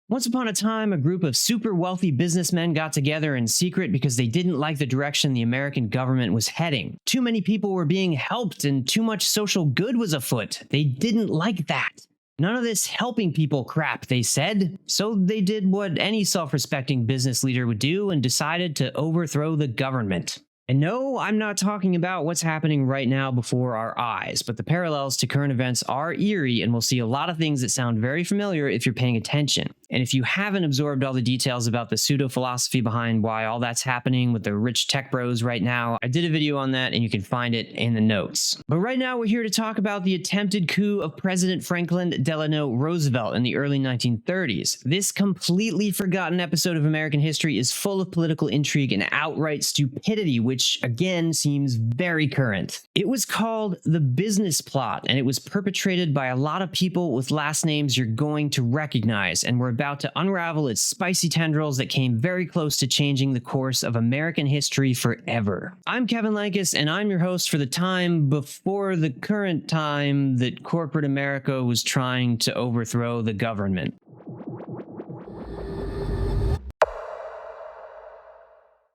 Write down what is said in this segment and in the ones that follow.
Once upon a time, a group of super wealthy businessmen got together in secret because they didn't like the direction the American government was heading. Too many people were being helped and too much social good was afoot. They didn't like that. None of this helping people crap, they said. So they did what any self-respecting business leader would do and decided to overthrow the government. And no, I'm not talking about what's happening right now before our eyes, but the parallels to current events are eerie, and we'll see a lot of things that sound very familiar if you're paying attention. And if you haven't absorbed all the details about the pseudo-philosophy behind why all that's happening with the rich tech bros right now, I did a video on that and you can find it in the notes. But right now we're here to talk about the attempted coup of President Franklin Delano Roosevelt in the early 1930s. This completely forgotten episode of American history is full of political intrigue and outright stupidity, which again seems very current. It was called the Business Plot, and it was perpetrated by a lot of people with last names you're going to recognize, and we're about to unravel its spicy tendrils that came very close to changing the course of American history forever. I'm Kevin Lankus, and I'm your host for the time before the current time that corporate America was trying to overthrow the government.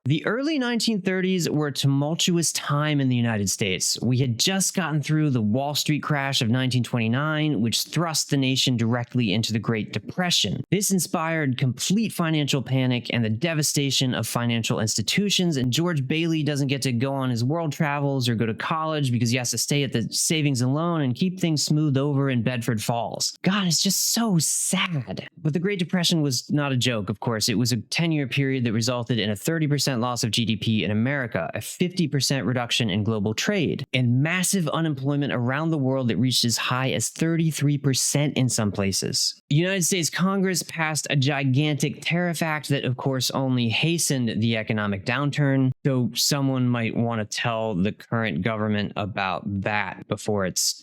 The early 1930s were a tumultuous time in the United States. We had just gotten through the Wall Street crash of 1929, which thrust the nation directly into the Great Depression. This inspired complete financial panic and the devastation of financial institutions, and George Bailey doesn't get to go on his world travels or go to college because he has to stay at the savings and loan and keep things smoothed over in Bedford Falls. God, it's just so sad. But the Great Depression was not a joke, of course. It was a 10-year period that resulted in a 30% loss of GDP in America, a 50% reduction in global trade, and massive unemployment around the world that reached as high as 33% in some places. The United States Congress passed a gigantic tariff act that, of course, only hastened the economic downturn, though someone might want to tell the current government about that before it's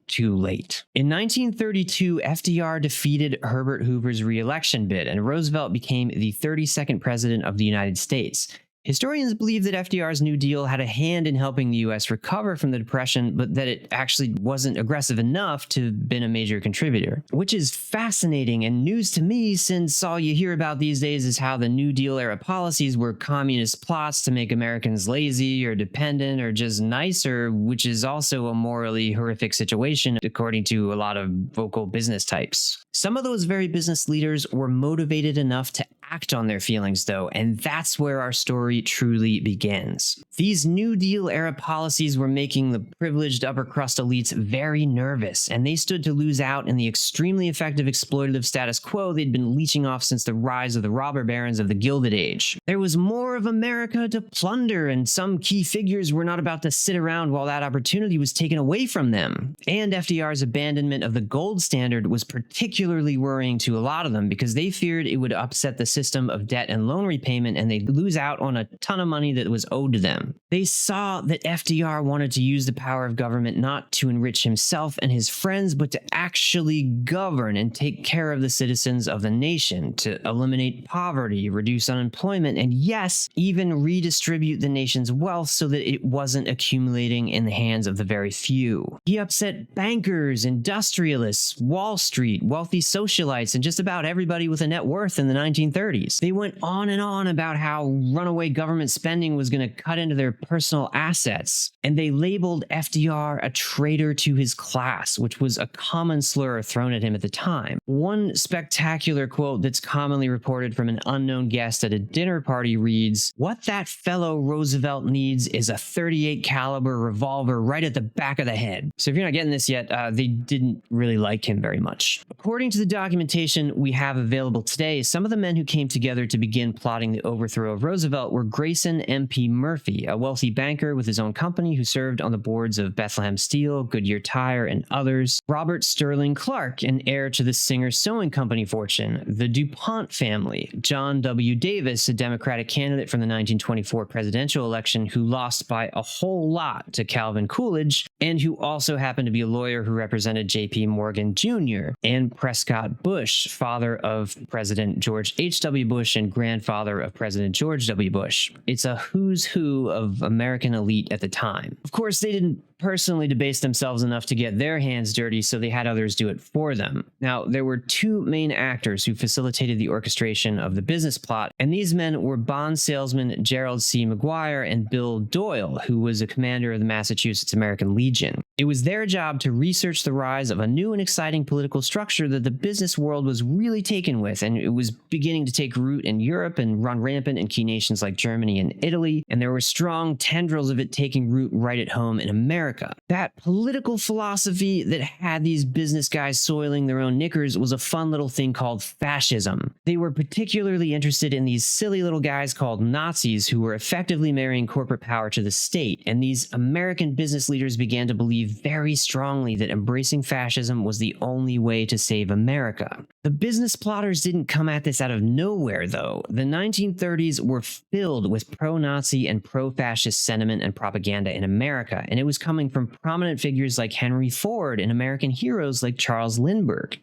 too late. In 1932, FDR defeated Herbert Hoover's re-election bid, and Roosevelt became the 32nd president of the United States. Historians believe that FDR's New Deal had a hand in helping the U.S. recover from the Depression, but that it actually wasn't aggressive enough to have been a major contributor. Which is fascinating and news to me, since all you hear about these days is how the New Deal era policies were communist plots to make Americans lazy or dependent or just nicer, which is also a morally horrific situation, according to a lot of vocal business types. Some of those very business leaders were motivated enough to act on their feelings, though, and that's where our story truly begins. These New Deal era policies were making the privileged upper crust elites very nervous, and they stood to lose out in the extremely effective exploitative status quo they'd been leeching off since the rise of the robber barons of the Gilded Age. There was more of America to plunder, and some key figures were not about to sit around while that opportunity was taken away from them. And FDR's abandonment of the gold standard was particularly worrying to a lot of them, because they feared it would upset the system of debt and loan repayment, and they'd lose out on a ton of money that was owed to them. They saw that FDR wanted to use the power of government not to enrich himself and his friends, but to actually govern and take care of the citizens of the nation, to eliminate poverty, reduce unemployment, and yes, even redistribute the nation's wealth so that it wasn't accumulating in the hands of the very few. He upset bankers, industrialists, Wall Street, wealthy socialites, and just about everybody with a net worth in the 1930s. They went on and on about how runaway government spending was going to cut into their personal assets, and they labeled FDR a traitor to his class, which was a common slur thrown at him at the time. One spectacular quote that's commonly reported from an unknown guest at a dinner party reads, "What that fellow Roosevelt needs is a .38 caliber revolver right at the back of the head." So if you're not getting this yet, they didn't really like him very much. According to the documentation we have available today, some of the men who came together to begin plotting the overthrow of Roosevelt were Grayson M.P. Murphy, a wealthy banker with his own company who served on the boards of Bethlehem Steel, Goodyear Tire, and others; Robert Sterling Clark, an heir to the Singer Sewing Company fortune; the DuPont family; John W. Davis, a Democratic candidate from the 1924 presidential election who lost by a whole lot to Calvin Coolidge, and who also happened to be a lawyer who represented J.P. Morgan Jr., and Prescott Bush, father of President George H.W. Bush and grandfather of President George W. Bush. It's a who's who of American elite at the time. Of course, they didn't personally debase themselves enough to get their hands dirty, so they had others do it for them. Now, there were two main actors who facilitated the orchestration of the business plot, and these men were bond salesman Gerald C. McGuire and Bill Doyle, who was a commander of the Massachusetts American Legion. It was their job to research the rise of a new and exciting political structure that the business world was really taken with, and it was beginning to take root in Europe and run rampant in key nations like Germany and Italy, and there were strong tendrils of it taking root right at home in America. That political philosophy that had these business guys soiling their own knickers was a fun little thing called fascism. They were particularly interested in these silly little guys called Nazis who were effectively marrying corporate power to the state, and these American business leaders began to believe very strongly that embracing fascism was the only way to save America. The business plotters didn't come at this out of nowhere, though. The 1930s were filled with pro-Nazi and pro-fascist sentiment and propaganda in America, and it was coming from prominent figures like Henry Ford and American heroes like Charles Lindbergh.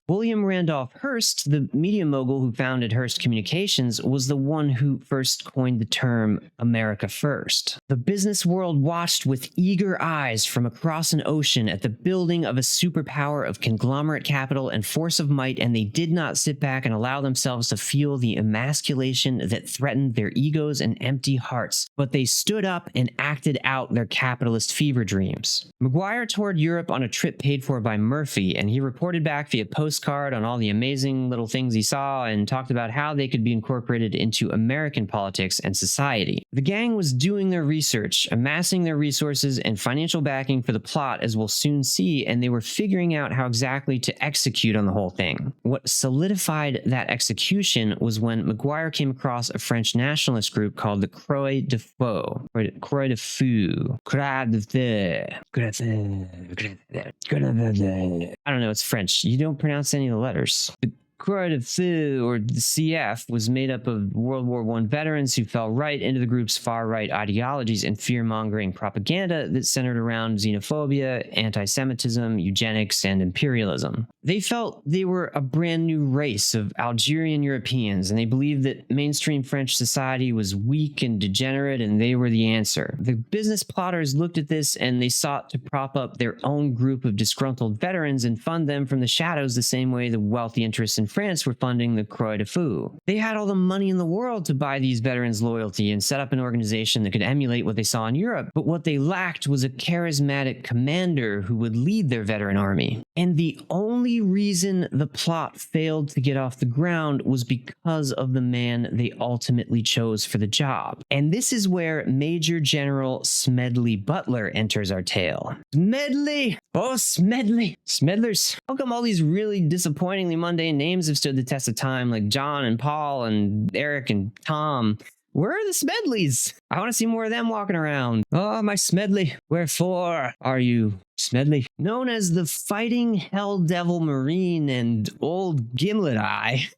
William Randolph Hearst, the media mogul who founded Hearst Communications, was the one who first coined the term America First. The business world watched with eager eyes from across an ocean at the building of a superpower of conglomerate capital and force of might, and they did not sit back and allow themselves to feel the emasculation that threatened their egos and empty hearts, but they stood up and acted out their capitalist fever dreams. McGuire toured Europe on a trip paid for by Murphy, and he reported back via postcard on all the amazing little things he saw and talked about how they could be incorporated into American politics and society. The gang was doing their research, amassing their resources and financial backing for the plot, as we'll soon see, and they were figuring out how exactly to execute on the whole thing. What solidified that execution was when McGuire came across a French nationalist group called the croix-de-feu. Croix-de-feu. I don't know, it's French. You don't pronounce any of the letters. The croix-de-feu, or the CF, was made up of World War I veterans who fell right into the group's far-right ideologies and fear-mongering propaganda that centered around xenophobia, anti-Semitism, eugenics, and imperialism. They felt they were a brand new race of Algerian Europeans, and they believed that mainstream French society was weak and degenerate, and they were the answer. The business plotters looked at this, and they sought to prop up their own group of disgruntled veterans and fund them from the shadows the same way the wealthy interests in France were funding the croix-de-feu. They had all the money in the world to buy these veterans' loyalty and set up an organization that could emulate what they saw in Europe, but what they lacked was a charismatic commander who would lead their veteran army. And the only reason the plot failed to get off the ground was because of the man they ultimately chose for the job. And this is where Major General Smedley Butler enters our tale. Smedley! Oh, Smedley! Smedlers. How come all these really disappointingly mundane names have stood the test of time, like John and Paul and Eric and Tom? Where are the Smedleys? I want to see more of them walking around. Oh, my Smedley, wherefore are you, Smedley? Known as the Fighting Hell Devil Marine and Old Gimlet Eye.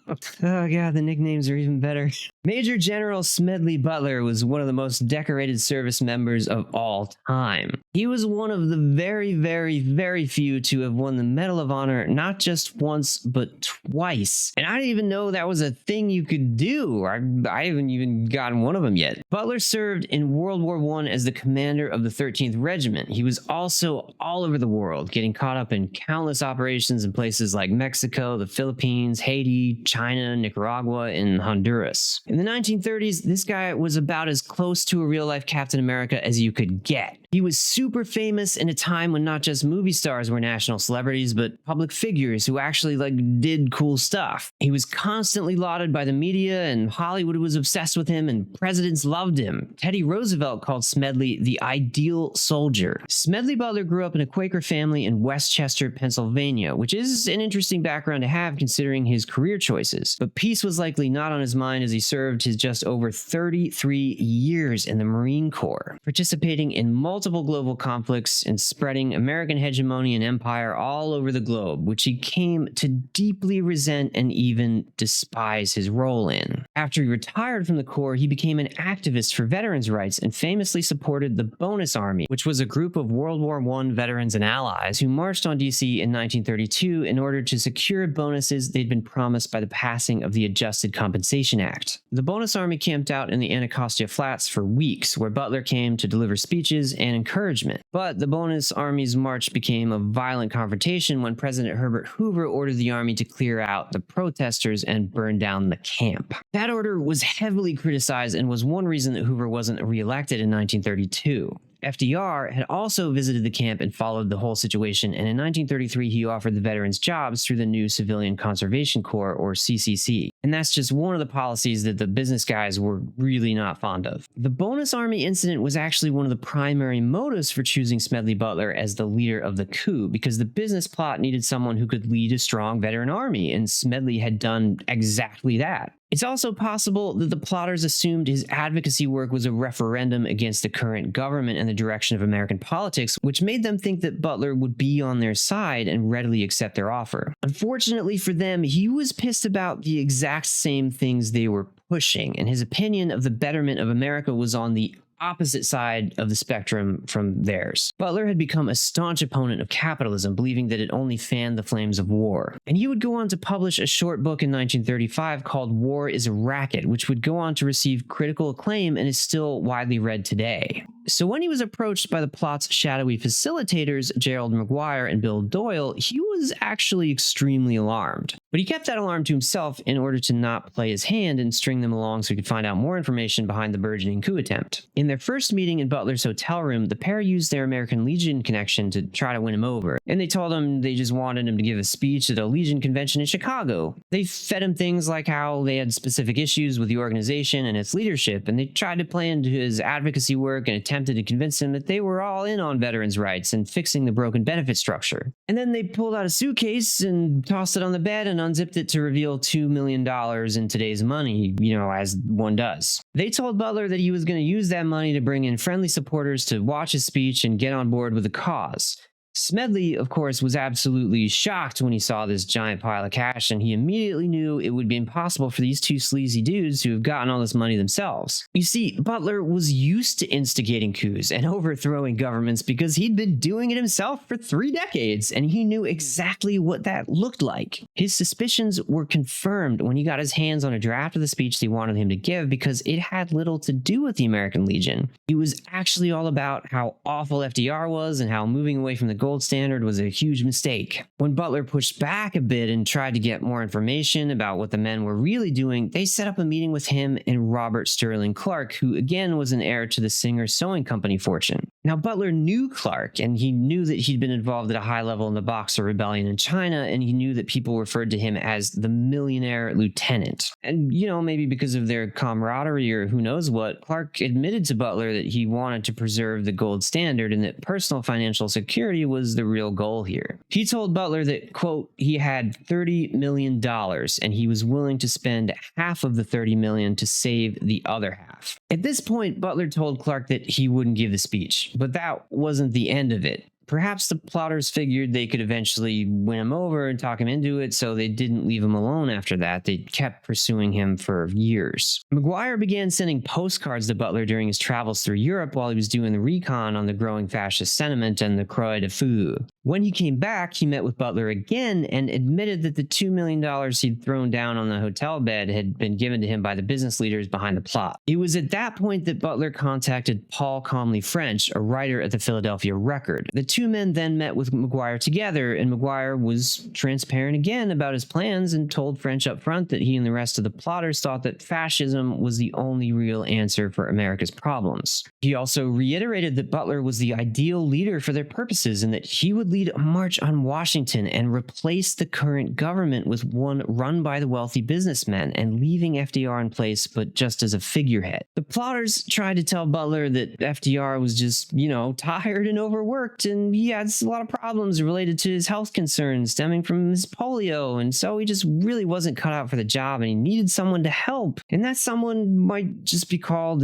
Oh god, the nicknames are even better. Major General Smedley Butler was one of the most decorated service members of all time. He was one of the very few to have won the Medal of Honor not just once, but twice. And I didn't even know that was a thing you could do. I haven't even gotten one of them yet. Butler served in World War I as the commander of the 13th Regiment. He was also all over the world, getting caught up in countless operations in places like Mexico, the Philippines, Haiti, China, Nicaragua, and Honduras. In the 1930s, this guy was about as close to a real-life Captain America as you could get. He was super famous in a time when not just movie stars were national celebrities, but public figures who actually did cool stuff. He was constantly lauded by the media, and Hollywood was obsessed with him, and presidents loved him. Teddy Roosevelt called Smedley the ideal soldier. Smedley Butler grew up in a Quaker family in Westchester, Pennsylvania, which is an interesting background to have considering his career choices. But peace was likely not on his mind as he served his just over 33 years in the Marine Corps, participating in multiple multiple global conflicts and spreading American hegemony and empire all over the globe, which he came to deeply resent and even despise his role in. After he retired from the Corps, he became an activist for veterans' rights and famously supported the Bonus Army, which was a group of World War I veterans and allies who marched on DC in 1932 in order to secure bonuses they'd been promised by the passing of the Adjusted Compensation Act. The Bonus Army camped out in the Anacostia Flats for weeks, where Butler came to deliver speeches and encouragement. But the Bonus Army's march became a violent confrontation when President Herbert Hoover ordered the army to clear out the protesters and burn down the camp. That order was heavily criticized and was one reason that Hoover wasn't reelected in 1932. FDR had also visited the camp and followed the whole situation, and in 1933 he offered the veterans jobs through the new Civilian Conservation Corps, or CCC. And that's just one of the policies that the business guys were really not fond of. The Bonus Army incident was actually one of the primary motives for choosing Smedley Butler as the leader of the coup, because the business plot needed someone who could lead a strong veteran army, and Smedley had done exactly that. It's also possible that the plotters assumed his advocacy work was a referendum against the current government and the direction of American politics, which made them think that Butler would be on their side and readily accept their offer. Unfortunately for them, he was pissed about the exact same things they were pushing, and his opinion of the betterment of America was on the opposite side of the spectrum from theirs. Butler had become a staunch opponent of capitalism, believing that it only fanned the flames of war. And he would go on to publish a short book in 1935 called War is a Racket, which would go on to receive critical acclaim and is still widely read today. So when he was approached by the plot's shadowy facilitators, Gerald McGuire and Bill Doyle, he was actually extremely alarmed. But he kept that alarm to himself in order to not play his hand and string them along so he could find out more information behind the burgeoning coup attempt. In their first meeting in Butler's hotel room, the pair used their American Legion connection to try to win him over, and they told him they just wanted him to give a speech at a Legion convention in Chicago. They fed him things like how they had specific issues with the organization and its leadership, and they tried to play into his advocacy work and attempted to convince him that they were all in on veterans' rights and fixing the broken benefit structure. And then they pulled out a suitcase and tossed it on the bed and unzipped it to reveal $2 million in today's money, as one does. They told Butler that he was going to use that money to bring in friendly supporters to watch his speech and get on board with the cause. Smedley, of course, was absolutely shocked when he saw this giant pile of cash, and he immediately knew it would be impossible for these two sleazy dudes to have gotten all this money themselves. You see, Butler was used to instigating coups and overthrowing governments because he'd been doing it himself for 3 decades, and he knew exactly what that looked like. His suspicions were confirmed when he got his hands on a draft of the speech they wanted him to give because it had little to do with the American Legion. It was actually all about how awful FDR was and how moving away from the gold standard was a huge mistake. When Butler pushed back a bit and tried to get more information about what the men were really doing, they set up a meeting with him and Robert Sterling Clark, who again was an heir to the Singer Sewing Company fortune. Now, Butler knew Clark, and he knew that he'd been involved at a high level in the Boxer Rebellion in China, and he knew that people referred to him as the millionaire lieutenant. And, maybe because of their camaraderie or who knows what, Clark admitted to Butler that he wanted to preserve the gold standard and that personal financial security was the real goal here. He told Butler that, quote, he had $30 million and he was willing to spend half of the $30 million to save the other half. At this point, Butler told Clark that he wouldn't give the speech, but that wasn't the end of it. Perhaps the plotters figured they could eventually win him over and talk him into it, so they didn't leave him alone after that. They kept pursuing him for years. McGuire began sending postcards to Butler during his travels through Europe while he was doing the recon on the growing fascist sentiment and the croix-de-feu. When he came back, he met with Butler again and admitted that the $2 million he'd thrown down on the hotel bed had been given to him by the business leaders behind the plot. It was at that point that Butler contacted Paul Comley French, a writer at the Philadelphia Record. The two men then met with McGuire together, and McGuire was transparent again about his plans and told French up front that he and the rest of the plotters thought that fascism was the only real answer for America's problems. He also reiterated that Butler was the ideal leader for their purposes and that he would lead a march on Washington and replace the current government with one run by the wealthy businessmen and leaving FDR in place, but just as a figurehead. The plotters tried to tell Butler that FDR was just, tired and overworked, and he had a lot of problems related to his health concerns stemming from his polio, and so he just really wasn't cut out for the job, and he needed someone to help. And that someone might just be called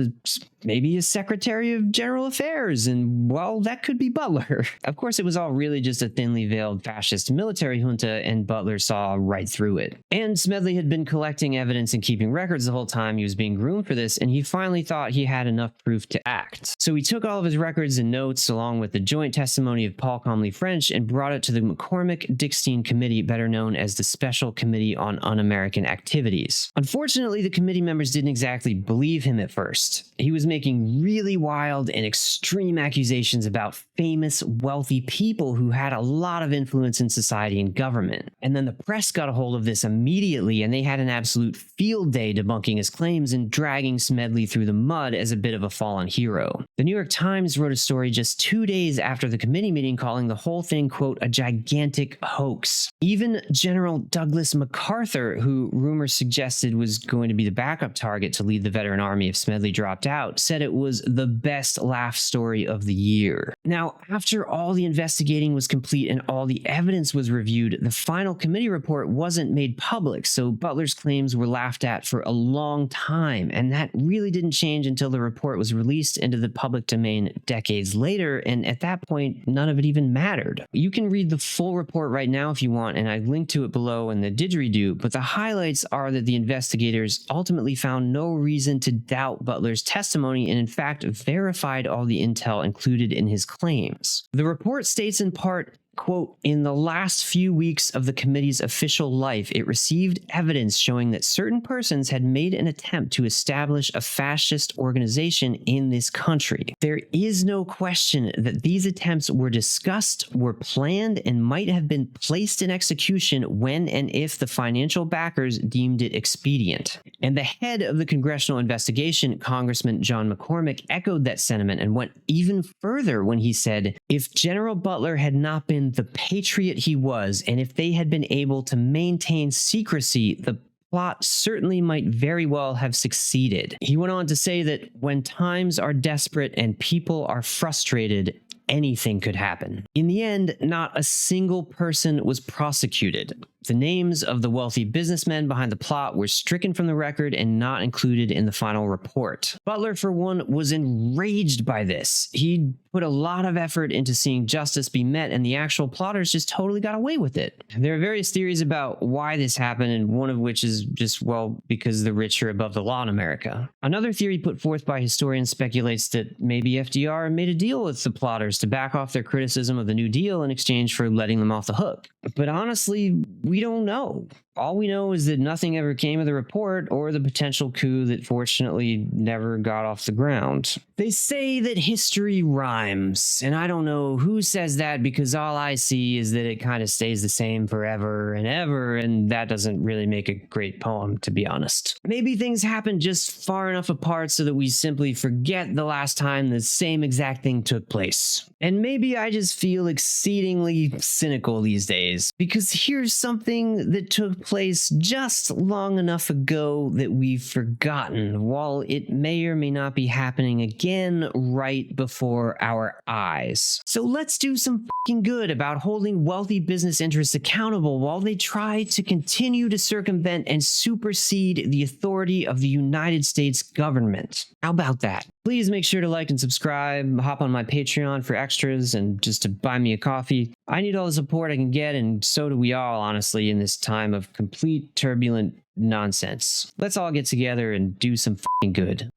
maybe a Secretary of General Affairs, and well, that could be Butler. Of course, it was all really just a thinly veiled fascist military junta, and Butler saw right through it. And Smedley had been collecting evidence and keeping records the whole time he was being groomed for this, and he finally thought he had enough proof to act. So he took all of his records and notes, along with the joint testimony of Paul Comley French, and brought it to the McCormick-Dickstein Committee, better known as the Special Committee on Un-American Activities. Unfortunately, the committee members didn't exactly believe him at first. He was making really wild and extreme accusations about famous, wealthy people who had a lot of influence in society and government. And then the press got a hold of this immediately, and they had an absolute field day debunking his claims and dragging Smedley through the mud as a bit of a fallen hero. The New York Times wrote a story just 2 days after the committee meeting calling the whole thing, quote, a gigantic hoax. Even General Douglas MacArthur, who rumors suggested was going to be the backup target to lead the veteran army if Smedley dropped out, said it was the best laugh story of the year. Now, after all the investigating was complete and all the evidence was reviewed, the final committee report wasn't made public, so Butler's claims were laughed at for a long time, and that really didn't change until the report was released into the public domain decades later, and at that point, none of it even mattered. You can read the full report right now if you want, and I linked to it below in the didgeridoo, but the highlights are that the investigators ultimately found no reason to doubt Butler's testimony and in fact verified all the intel included in his claims. The report states in part, quote, in the last few weeks of the committee's official life, it received evidence showing that certain persons had made an attempt to establish a fascist organization in this country. There is no question that these attempts were discussed, were planned, and might have been placed in execution when and if the financial backers deemed it expedient. And the head of the congressional investigation, Congressman John McCormick, echoed that sentiment and went even further when he said, if General Butler had not been the patriot he was, and if they had been able to maintain secrecy, the plot certainly might very well have succeeded. He went on to say that when times are desperate and people are frustrated, anything could happen. In the end, not a single person was prosecuted. The names of the wealthy businessmen behind the plot were stricken from the record and not included in the final report. Butler, for one, was enraged by this. He put a lot of effort into seeing justice be met, and the actual plotters just totally got away with it. There are various theories about why this happened, and one of which is just, well, because the rich are above the law in America. Another theory put forth by historians speculates that maybe FDR made a deal with the plotters to back off their criticism of the New Deal in exchange for letting them off the hook. But honestly, we don't know. All we know is that nothing ever came of the report or the potential coup that fortunately never got off the ground. They say that history rhymes, and I don't know who says that because all I see is that it kind of stays the same forever and ever, and that doesn't really make a great poem, to be honest. Maybe things happen just far enough apart so that we simply forget the last time the same exact thing took place. And maybe I just feel exceedingly cynical these days, because here's something that took place just long enough ago that we've forgotten, while it may or may not be happening again right before our eyes. So let's do some fucking good about holding wealthy business interests accountable while they try to continue to circumvent and supersede the authority of the United States government. How about that? Please make sure to like and subscribe, hop on my Patreon for extras, and just to buy me a coffee. I need all the support I can get, and so do we all, honestly, in this time of complete turbulent nonsense. Let's all get together and do some fucking good.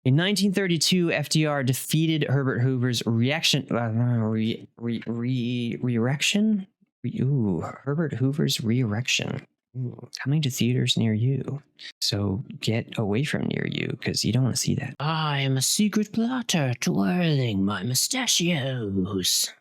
In 1932, FDR defeated Herbert Hoover's Herbert Hoover's re-erection. Coming to theaters near you. So get away from near you, because you don't want to see that. I am a secret plotter twirling my mustachios.